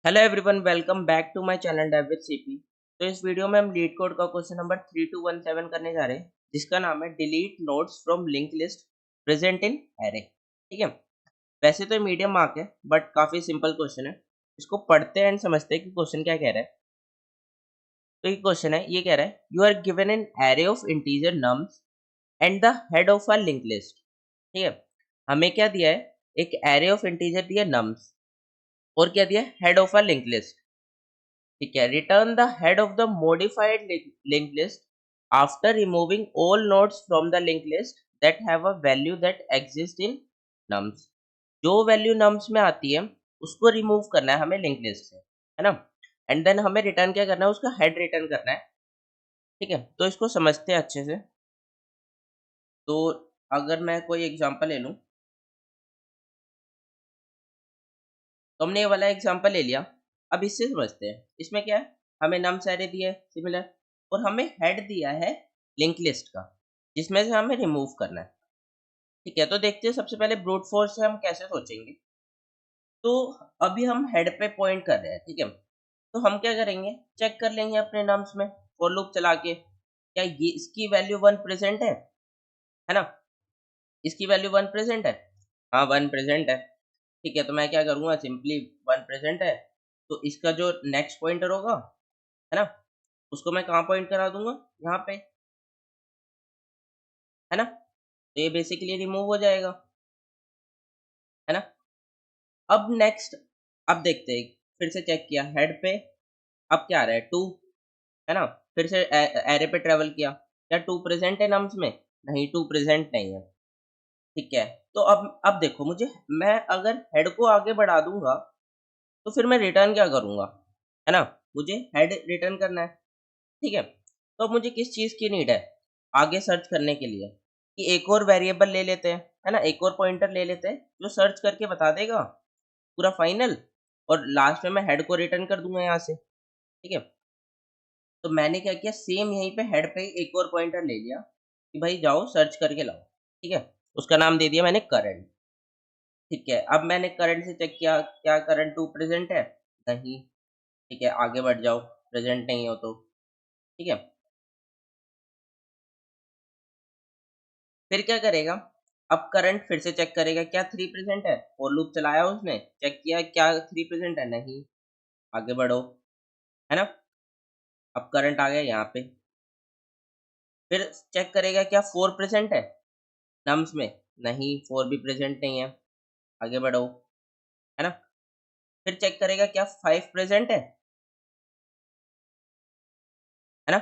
Hello everyone, welcome back to my channel Dev with CP. तो इस video में हम लीड कोड का क्वेश्चन नंबर 3217 करने जा रहे हैं, जिसका नाम है delete nodes from link list present in array. ठीक है। वैसे तो मीडियम मार्क है, बट काफी सिंपल क्वेश्चन है। इसको पढ़ते हैं एंड समझते हैं कि क्वेश्चन क्या कह रहा है। तो ये क्वेश्चन है, ये कह रहा है you are given an array of integer nums and the head of a link list. ठीक है। हमें क्या दिया है, एक एरे ऑफ इंटीजर दिया नम्स, और क्या दिया, head of a link list. ठीक है। Return the head of the modified link list after removing all nodes from the link list that have a value that exist in nums. जो value nums में आती है उसको remove करना है हमें लिंक लिस्ट से, है ना। एंड देन हमें रिटर्न क्या करना है, उसका हेड रिटर्न करना है। ठीक है। तो इसको समझते हैं अच्छे से। तो अगर मैं कोई एग्जांपल ले लूं, तो हमने ये वाला एग्जांपल ले लिया। अब इससे समझते हैं, इसमें क्या है, हमें नम्स एरे दिया है सिमिलर, और हमें हेड दिया है लिंक लिस्ट का, जिसमें से हमें रिमूव करना है। ठीक है। तो देखते हैं सबसे पहले ब्रूट फोर्स से हम कैसे सोचेंगे। तो अभी हम हेड पे पॉइंट कर रहे हैं। ठीक है। तो हम क्या करेंगे, चेक कर लेंगे अपने नम्स में फॉर लूप चला के, क्या ये इसकी वैल्यू 1 प्रेजेंट है ना। इसकी वैल्यू 1 प्रेजेंट है। हाँ, 1 प्रेजेंट है। ठीक है। तो मैं क्या करूंगा, सिंपली 1 प्रेजेंट है, तो इसका जो नेक्स्ट पॉइंटर होगा, है ना, उसको मैं कहाँ पॉइंट करा दूंगा, यहाँ पे, है ना। तो ये बेसिकली रिमूव हो जाएगा, है ना। अब नेक्स्ट, अब देखते हैं, फिर से चेक किया हेड पे, अब क्या आ रहा है 2, है ना। फिर से एरे पे ट्रेवल किया, क्या 2 प्रेजेंट है नम्स में, नहीं 2 प्रेजेंट नहीं है। ठीक है। तो अब देखो, मुझे, मैं अगर हेड को आगे बढ़ा दूंगा तो फिर मैं रिटर्न क्या करूंगा, है ना। मुझे हेड रिटर्न करना है। ठीक है। तो अब मुझे किस चीज की नीड है आगे सर्च करने के लिए, कि एक और वेरिएबल ले लेते हैं, है ना, एक और पॉइंटर ले लेते हैं जो सर्च करके बता देगा पूरा फाइनल, और लास्ट में मैं हेड को रिटर्न कर दूंगा यहाँ से। ठीक है। तो मैंने क्या किया, सेम यहीं पे हेड पे ही एक और पॉइंटर ले लिया कि भाई जाओ सर्च करके लाओ। ठीक है। उसका नाम दे दिया मैंने करंट। ठीक है। अब मैंने करंट से चेक किया, क्या करंट 2 प्रेजेंट है, नहीं। ठीक है, आगे बढ़ जाओ, प्रेजेंट नहीं हो तो। ठीक है। फिर क्या करेगा, अब करंट फिर से चेक करेगा, क्या 3 प्रेजेंट है, और लूप चलाया उसने, चेक किया क्या 3 प्रेजेंट है, नहीं। आगे बढ़ो, है ना। अब करंट आ गया यहाँ पे। फिर चेक करेगा क्या 4 प्रेजेंट है नम्स में, नहीं 4 भी प्रेजेंट नहीं है। आगे बढ़ो, है ना। फिर चेक करेगा क्या 5 प्रेजेंट है ना।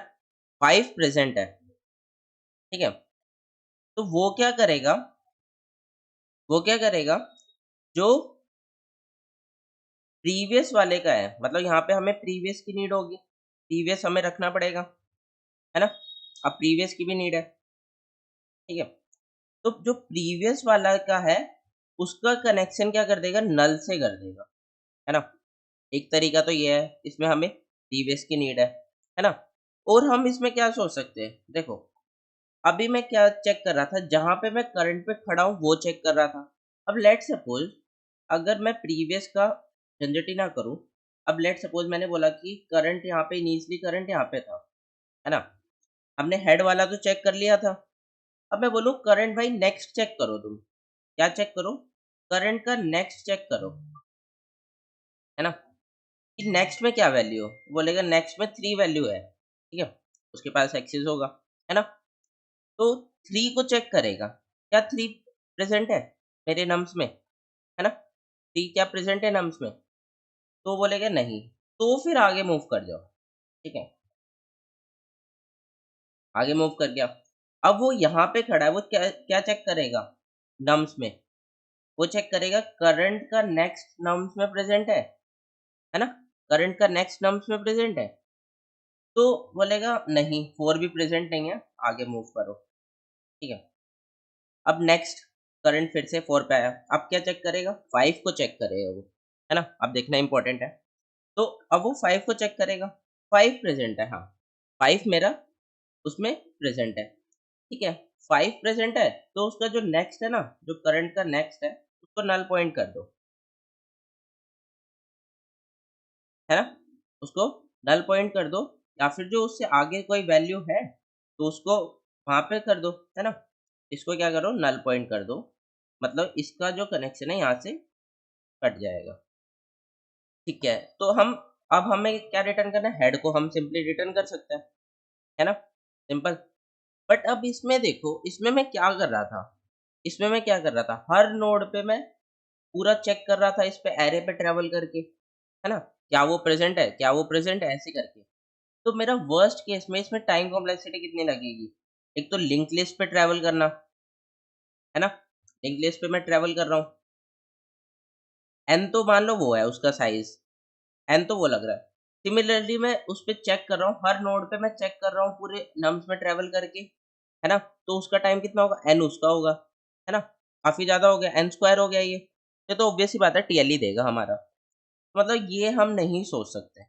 5 प्रेजेंट है। ठीक है। तो वो क्या करेगा, जो प्रीवियस वाले का है, मतलब यहाँ पे हमें प्रीवियस की नीड होगी, प्रीवियस हमें रखना पड़ेगा, है ना। अब प्रीवियस की भी नीड है। ठीक है। तो जो प्रीवियस वाला का है, उसका कनेक्शन क्या कर देगा, नल से कर देगा, है ना। एक तरीका तो ये है, इसमें हमें प्रीवियस की नीड है ना। और हम इसमें क्या सोच सकते हैं, देखो, अभी मैं क्या चेक कर रहा था, जहां पे मैं करंट पे खड़ा हूँ वो चेक कर रहा था। अब लेट सपोज, अगर मैं प्रीवियस का झंझट ही ना करूं, अब लेट सपोज मैंने बोला कि करंट यहाँ पे, इनिशियली करंट यहाँ पे था, है ना। हमने हेड वाला तो चेक कर लिया था। अब मैं बोलूँ करंट भाई नेक्स्ट चेक करो, तुम क्या चेक करो, करंट का नेक्स्ट चेक करो, है ना, कि नेक्स्ट में क्या वैल्यू हो। बोलेगा नेक्स्ट में 3 वैल्यू है। ठीक है। उसके पास एक्सेस होगा, है ना। तो 3 को चेक करेगा, क्या 3 प्रेजेंट है मेरे नम्स में, है ना। 3 क्या प्रेजेंट है नम्स में, तो बोलेगा नहीं। तो फिर आगे मूव कर जाओ। ठीक है। आगे मूव कर गया। अब वो यहाँ पे खड़ा है, वो क्या क्या चेक करेगा नम्स में, वो चेक करेगा करंट का नेक्स्ट नम्स में प्रेजेंट है ना। करंट का नेक्स्ट नम्स में प्रेजेंट है, तो बोलेगा नहीं 4 भी प्रेजेंट नहीं है, आगे मूव करो। ठीक है। अब नेक्स्ट करंट फिर से 4 पे आया, अब क्या चेक करेगा, 5 को चेक करेगा वो, है ना। अब देखना इंपॉर्टेंट है। तो अब वो 5 को चेक करेगा, 5 प्रेजेंट है, हाँ 5 मेरा उसमें प्रेजेंट है। ठीक है। 5 प्रेजेंट है, तो उसका जो नेक्स्ट है ना, जो करंट का नेक्स्ट है, उसको नल पॉइंट कर दो। है ना? उसको नल पॉइंट कर दो, या फिर जो उससे आगे कोई वैल्यू है तो उसको वहाँ पे कर दो, है ना? इसको क्या करो, नल पॉइंट कर दो, मतलब इसका जो कनेक्शन है यहाँ से कट जाएगा। ठीक है, तो हम अब हमें क्या रिटर्न करना है? हेड को हम सिंपली रिटर्न कर सकते हैं, है ना? सिंपल। बट अब इसमें देखो, इसमें मैं क्या कर रहा था? इसमें मैं क्या कर रहा था? हर नोड पे मैं पूरा चेक कर रहा था, इस पे एरे पे ट्रैवल करके, है ना? क्या वो प्रेज़ेंट है? क्या वो प्रेज़ेंट है? ऐसे करके। तो मेरा वर्स्ट केस में इसमें टाइम कॉम्प्लेक्सिटी कितनी लगेगी? एक तो लिंक्ड लिस्ट पे ट्रैवल करना, है ना? लिंक्ड लिस्ट पे मैं ट्रैवल कर रहा हूँ। n तो मान लो वो है उसका साइज़, n तो वो लग रहा है। सिमिलरली मैं उस पे चेक कर रहा हूँ, हर नोड पे मैं चेक कर रहा हूँ पूरे नम्स में ट्रैवल करके, है ना? तो उसका टाइम कितना होगा? n उसका होगा, है ना? काफ़ी ज़्यादा हो गया, n स्क्वायर हो गया ये। ये तो ऑब्वियस सी बात है, टीएल ही देगा हमारा। मतलब ये हम नहीं सोच सकते।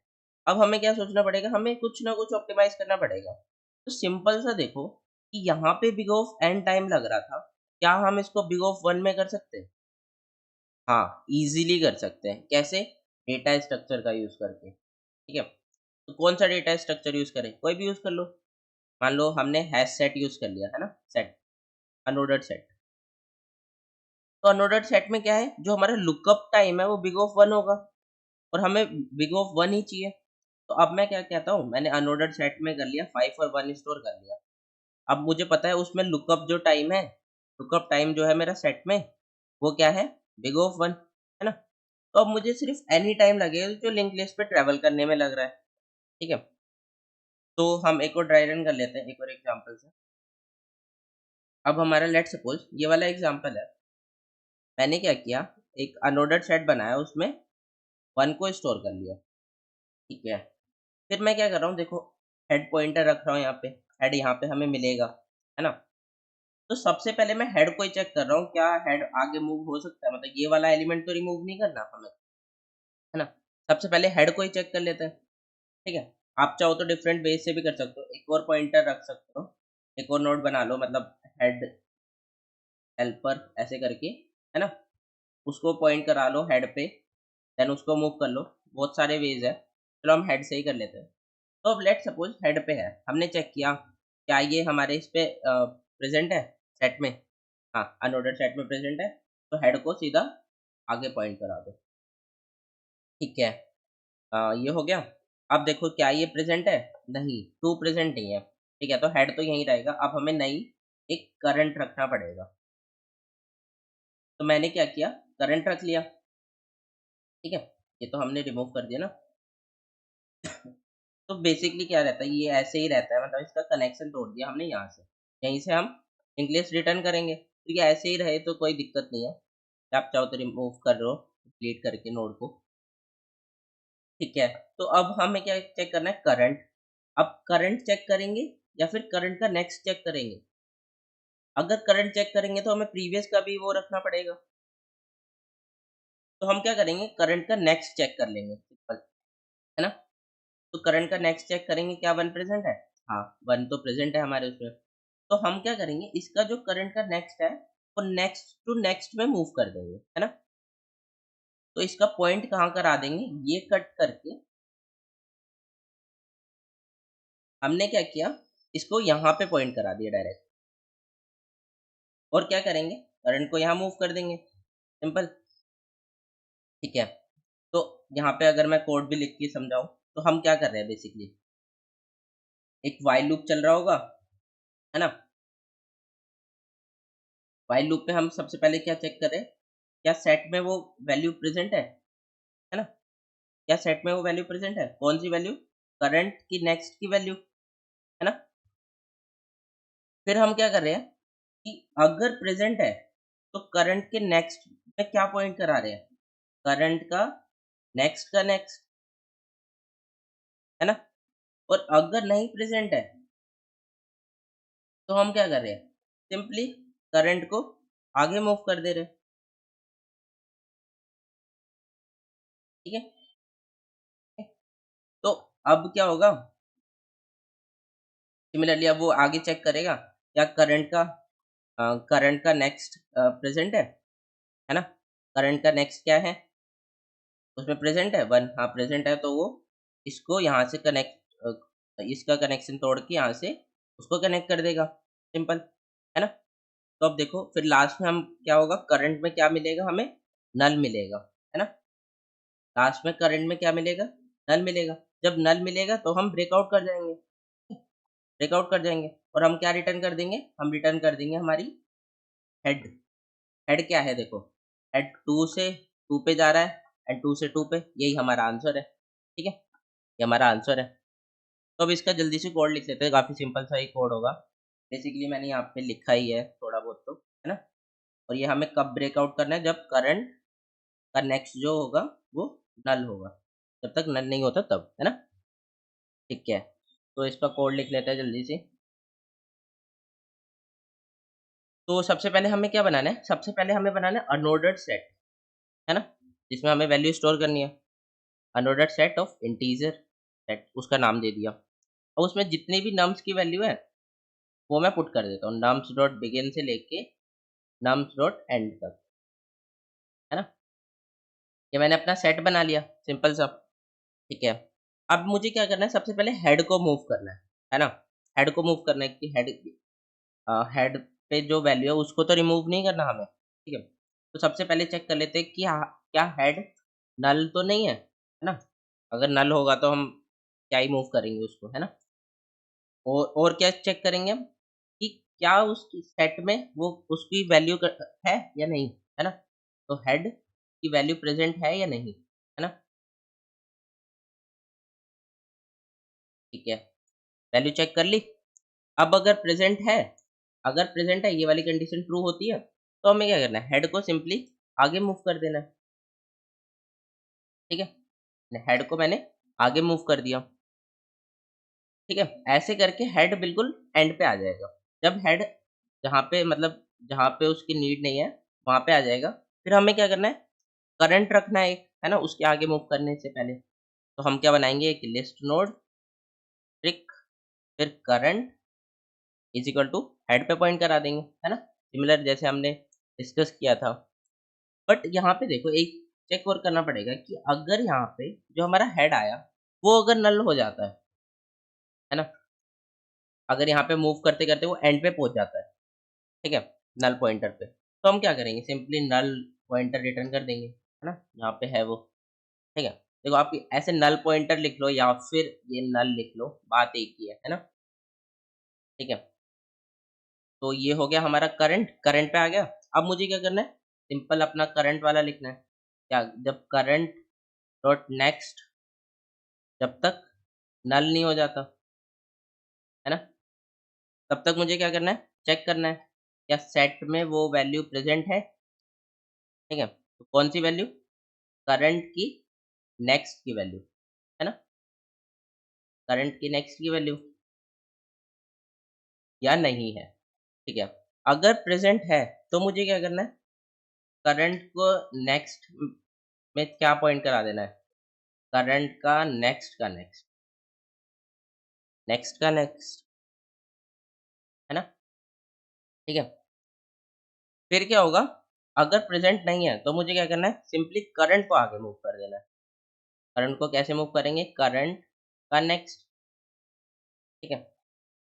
अब हमें क्या सोचना पड़ेगा? हमें कुछ ना कुछ ऑप्टिमाइज़ करना पड़ेगा। तो सिंपल सा देखो कि यहाँ पे बिग ऑफ n टाइम लग रहा था, क्या हम इसको बिग ऑफ 1 में कर सकते हैं? हाँ, ईज़िली कर सकते हैं। कैसे? डेटा स्ट्रक्चर का यूज़ करके, ठीक है? तो कौन-सा डेटा स्ट्रक्चर यूज़ करें? कोई भी यूज़ कर लो। मान लो हमने हैश सेट यूज़ कर लिया, है ना? Set, unordered set. तो अनऑर्डर्ड सेट में क्या है? जो हमारा लुकअप टाइम है वो बिग ऑफ 1 होगा, और हमें बिग ऑफ 1 ही चाहिए। तो अब मैं क्या कहता हूँ, मैंने अनऑर्डर्ड सेट में कर लिया 5 और 1 स्टोर कर लिया। अब मुझे पता है उसमें लुकअप जो टाइम है, लुकअप टाइम जो है मेरा सेट में, वो क्या है? बिग ऑफ 1, है ना? तो अब मुझे सिर्फ एनी टाइम लगेगा जो लिंक लिस्ट पे ट्रैवल करने में लग रहा है, ठीक है? तो हम एक और ड्राई रन कर लेते हैं, एक और एग्जांपल से। अब हमारा लेट्स सपोज ये वाला एग्जांपल है। मैंने क्या किया, एक अनऑर्डर्ड सेट बनाया, उसमें 1 को स्टोर कर लिया, ठीक है? फिर मैं क्या कर रहा हूँ देखो, हेड पॉइंटर रख रहा हूँ यहाँ पे, हेड यहाँ पे हमें मिलेगा, है ना? तो सबसे पहले मैं हेड को ही चेक कर रहा हूँ, क्या हेड आगे मूव हो सकता है? मतलब ये वाला एलिमेंट तो रिमूव नहीं करना हमें, है ना? सबसे पहले हेड को ही चेक कर लेते हैं, ठीक है? आप चाहो तो डिफरेंट वेज से भी कर सकते हो, एक और पॉइंटर रख सकते हो, एक और नोड बना लो, मतलब हेड हेल्पर ऐसे करके, है ना? उसको पॉइंट करा लो हेड पे, देन उसको मूव कर लो। बहुत सारे वेज है, चलो हम हेड से ही कर लेते हैं। तो अब लेट्स सपोज हेड पे है, हमने चेक किया क्या ये हमारे इस पे प्रेजेंट है सेट में? हाँ, अनऑर्डर्ड सेट में प्रेजेंट है, तो हेड को सीधा आगे पॉइंट करा दो, ठीक है? ये हो गया। अब देखो क्या ये प्रेजेंट है? नहीं, टू प्रेजेंट नहीं है, ठीक है? तो हेड तो यहीं रहेगा। अब हमें नई एक करंट रखना पड़ेगा। तो मैंने क्या किया, करंट रख लिया, ठीक है? ये तो हमने रिमूव कर दिया ना। तो बेसिकली क्या रहता है, ये ऐसे ही रहता है, मतलब इसका कनेक्शन तोड़ दिया हमने यहाँ से। यहीं से हम इंग्लिश रिटर्न करेंगे, तो ये ऐसे ही रहे तो कोई दिक्कत नहीं है। आप चाहो तो रिमूव कर लो, डिलीट करके नोड को, ठीक है? तो अब हमें क्या चेक करना है? करंट। अब करंट चेक करेंगे या फिर करंट का नेक्स्ट चेक करेंगे? अगर करंट चेक करेंगे तो हमें प्रीवियस का भी वो रखना पड़ेगा। तो हम क्या करेंगे, करंट का नेक्स्ट चेक कर लेंगे, सिंपल, है ना? तो करंट का नेक्स्ट चेक करेंगे, क्या 1 प्रेजेंट है? हाँ, 1 तो प्रेजेंट है हमारे उसमें। तो हम क्या करेंगे, इसका जो करंट का नेक्स्ट है वो नेक्स्ट टू नेक्स्ट में मूव कर देंगे, है ना? तो इसका पॉइंट कहाँ करा देंगे, ये कट करके हमने क्या किया, इसको यहाँ पे पॉइंट करा दिया डायरेक्ट। और क्या करेंगे, करंट को यहाँ मूव कर देंगे, सिंपल, ठीक है? तो यहाँ पे अगर मैं कोड भी लिख के समझाऊँ, तो हम क्या कर रहे हैं बेसिकली, एक व्हाइल लूप चल रहा होगा, है ना? व्हाइल लूप पे हम सबसे पहले क्या चेक करें, क्या सेट में वो वैल्यू प्रेजेंट है ना? क्या सेट में वो वैल्यू प्रेजेंट है? कौन सी वैल्यू? करंट की नेक्स्ट की वैल्यू, है ना? फिर हम क्या कर रहे हैं कि अगर प्रेजेंट है तो करंट के नेक्स्ट में क्या पॉइंट करा रहे हैं? करंट का नेक्स्ट, है ना? और अगर नहीं प्रेजेंट है तो हम क्या कर रहे हैं, सिंपली करंट को आगे मूव कर दे रहे हैं, ठीक है? तो अब क्या होगा, सिमिलरली अब वो आगे चेक करेगा क्या करंट का नेक्स्ट प्रेजेंट है ना? करंट का नेक्स्ट क्या है? उसमें प्रेजेंट है 1, हाँ प्रेजेंट है, तो वो इसको यहाँ से इसका कनेक्शन तोड़ के यहाँ से उसको कनेक्ट कर देगा, सिंपल, है ना? तो अब देखो फिर लास्ट में हम क्या होगा, करंट में क्या मिलेगा हमें, नल मिलेगा, है ना? लास्ट में करंट में क्या मिलेगा, नल मिलेगा। जब नल मिलेगा तो हम ब्रेकआउट कर जाएंगे, ब्रेकआउट कर जाएंगे, और हम क्या रिटर्न कर देंगे, हम रिटर्न कर देंगे हमारी हेड। हेड क्या है देखो, हेड 2 से 2 पे जा रहा है एंड 2 से 2 पे, यही हमारा आंसर है, ठीक है, ये हमारा आंसर है। तो अब इसका जल्दी से कोड लिख लेते हैं, काफ़ी सिंपल सा ही कोड होगा। बेसिकली मैंने यहाँ पे लिखा ही है थोड़ा बहुत तो, है ना? और ये हमें कब ब्रेकआउट करना है, जब करंट का नेक्स्ट जो होगा वो नल होगा, जब तक नल नहीं होता तब, है ना? ठीक है, तो इसका कोड लिख लेते हैं जल्दी से। तो सबसे पहले हमें क्या बनाना है, सबसे पहले हमें बनाना है अनऑर्डर्ड सेट, है ना? जिसमें हमें वैल्यू स्टोर करनी है। Unordered set of integer set, उसका नाम दे दिया, और उसमें जितनी भी नम्स की वैल्यू है वो मैं पुट कर देता हूँ, नम्स डॉट बिगिन से लेके नम्स डॉट एंड तक, है ना? ये मैंने अपना सेट बना लिया, सिंपल सा, ठीक है। अब मुझे क्या करना है, सबसे पहले हेड को मूव करना है ना? हेड को मूव करना है कि हेड पे जो वैल्यू है उसको तो रिमूव नहीं करना हमें, ठीक है। तो सबसे पहले चेक कर लेते हैं कि क्या हेड नल तो नहीं है ना? अगर नल होगा तो हम क्या ही मूव करेंगे उसको, है ना? और क्या चेक करेंगे हम कि क्या उस सेट में वो उसकी वैल्यू है या नहीं, है ना? तो हेड की वैल्यू प्रेजेंट है या नहीं, है ना? ठीक है, वैल्यू चेक कर ली। अब अगर प्रेजेंट है, ये वाली कंडीशन ट्रू होती है, तो हमें क्या करना है, हेड को सिंपली आगे मूव कर देना है, ठीक है। हेड को मैंने आगे मूव कर दिया, ठीक है। ऐसे करके हेड बिल्कुल एंड पे आ जाएगा। जब हेड जहाँ पे मतलब जहाँ पे उसकी नीड नहीं है वहाँ पे आ जाएगा, फिर हमें क्या करना है, करंट रखना है एक, है ना? उसके आगे मूव करने से पहले। तो हम क्या बनाएंगे, एक लिस्ट नोड ट्रिक, फिर current is equal to head पे पॉइंट करा देंगे, है ना? सिमिलर जैसे हमने डिस्कस किया था। बट यहाँ पे देखो एक चेक और करना पड़ेगा कि अगर यहाँ पे जो हमारा हेड आया वो अगर नल हो जाता है ना? अगर यहाँ पे मूव करते करते वो एंड पे पहुंच जाता है, ठीक है, नल पॉइंटर पे, तो हम क्या करेंगे, सिंपली नल पॉइंटर रिटर्न कर देंगे, है ना? यहाँ पे है वो, ठीक है। देखो आप ऐसे नल पॉइंटर लिख लो या फिर ये नल लिख लो, बात एक ही है ना? ठीक है, तो ये हो गया हमारा करंट, करंट पे आ गया। अब मुझे क्या करना है, सिंपल अपना करंट वाला लिखना है। क्या, जब करंट डॉट नेक्स्ट, जब तक नल नहीं हो जाता, है ना? तब तक मुझे क्या करना है, चेक करना है क्या सेट में वो वैल्यू प्रेजेंट है, ठीक है। तो कौन सी वैल्यू, करंट की नेक्स्ट की वैल्यू, है ना? करंट की नेक्स्ट की वैल्यू या नहीं है, ठीक है। अगर प्रेजेंट है तो मुझे क्या करना है, करंट को नेक्स्ट में क्या पॉइंट करा देना है, करंट का नेक्स्ट का नेक्स्ट, नेक्स्ट का नेक्स्ट, है ना? ठीक है, फिर क्या होगा, अगर प्रेजेंट नहीं है तो मुझे क्या करना है, सिंपली करंट को आगे मूव कर देना है। करंट को कैसे मूव करेंगे, करंट का नेक्स्ट, ठीक है।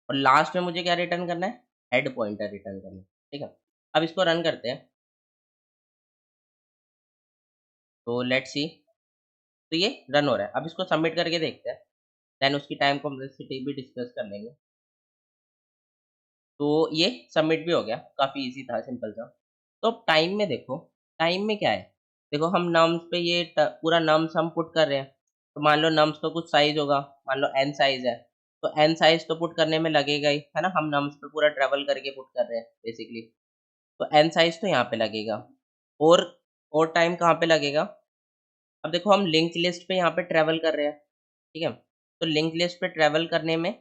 और लास्ट में मुझे क्या रिटर्न करना है, हेड पॉइंटर रिटर्न करना है, ठीक है। अब इसको रन करते हैं, तो लेट्स सी। तो ये रन हो रहा है, अब इसको सबमिट करके देखते हैं, देन उसकी टाइम कॉम्प्लेक्सिटी भी डिस्कस कर लेंगे। तो ये सबमिट भी हो गया, काफ़ी ईज़ी था, सिंपल सा। तो टाइम में देखो, टाइम में क्या है, देखो हम नम्स पे ये पूरा नम्स हम पुट कर रहे हैं। तो मान लो नम्स का कुछ साइज़ होगा, मान लो n साइज़ है, तो n साइज़ तो पुट करने में लगेगा ही, है ना? हम नम्स पे पूरा ट्रैवल करके पुट कर रहे हैं बेसिकली। तो n साइज़ तो यहाँ पे लगेगा, और और टाइम कहाँ पे लगेगा? अब देखो हम लिंक्ड लिस्ट पे यहाँ पे ट्रैवल कर रहे हैं, ठीक है? तो लिंक्ड लिस्ट पे ट्रैवल करने में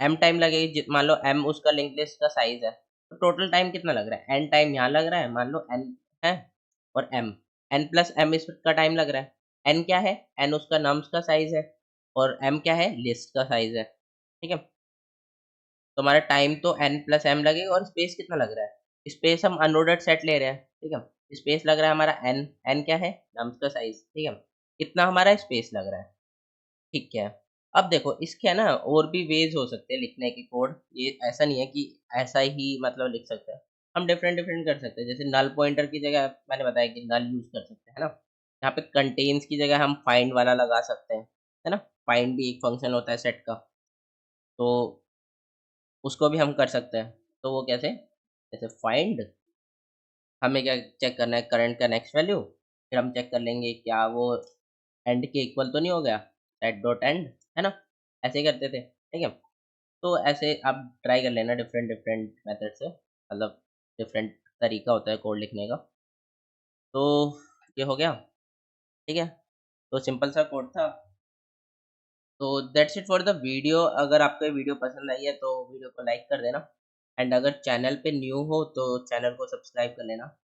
m टाइम लगेगी, मान लो m उसका लिंक्ड लिस्ट का साइज़ है, तो टोटल टाइम कितना लग रहा है? n टाइम यहाँ लग रहा है, मान लो n है, और n प्लस m इसका टाइम लग रहा है। n क्या है? n उसका नम्स का साइज़ है, और m क्या है? लिस्ट का साइज़ है, ठीक है? तो हमारा टाइम तो n प्लस m लगेगा, और स्पेस कितना लग रहा है? स्पेस हम अनऑर्डर्ड सेट ले रहे हैं, ठीक है? स्पेस लग रहा है हमारा एन, एन क्या है नम्स का साइज, ठीक है, कितना हमारा स्पेस लग रहा है, ठीक है। अब देखो इसके है ना और भी वेज हो सकते हैं लिखने के कोड, ये ऐसा नहीं है कि ऐसा ही मतलब लिख सकते हैं, हम डिफरेंट डिफरेंट कर सकते हैं। जैसे नल पॉइंटर की जगह मैंने बताया कि नल यूज कर सकते हैं, है ना। यहाँ पे कंटेन्स की जगह हम फाइंड वाला लगा सकते हैं, है ना। फाइंड भी एक फंक्शन होता है सेट का, तो उसको भी हम कर सकते हैं। तो वो कैसे, जैसे फाइंड, हमें क्या चेक करना है, करंट का नेक्स्ट वैल्यू, फिर हम चेक कर लेंगे क्या वो एंड के इक्वल तो नहीं हो गया, सेट डॉट एंड, है ना, ऐसे ही करते थे, ठीक है। तो ऐसे आप ट्राई कर लेना डिफरेंट डिफरेंट मेथड से, मतलब डिफरेंट तरीका होता है कोड लिखने का। तो ये हो गया, ठीक है, तो सिंपल सा कोड था। तो that's it for the video. अगर आपको ये वीडियो पसंद आई है तो वीडियो को लाइक कर देना, एंड अगर चैनल पे न्यू हो तो चैनल को सब्सक्राइब कर लेना।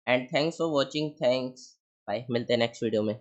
And thanks for watching, thanks, bye, मिलते हैं नेक्स्ट वीडियो में।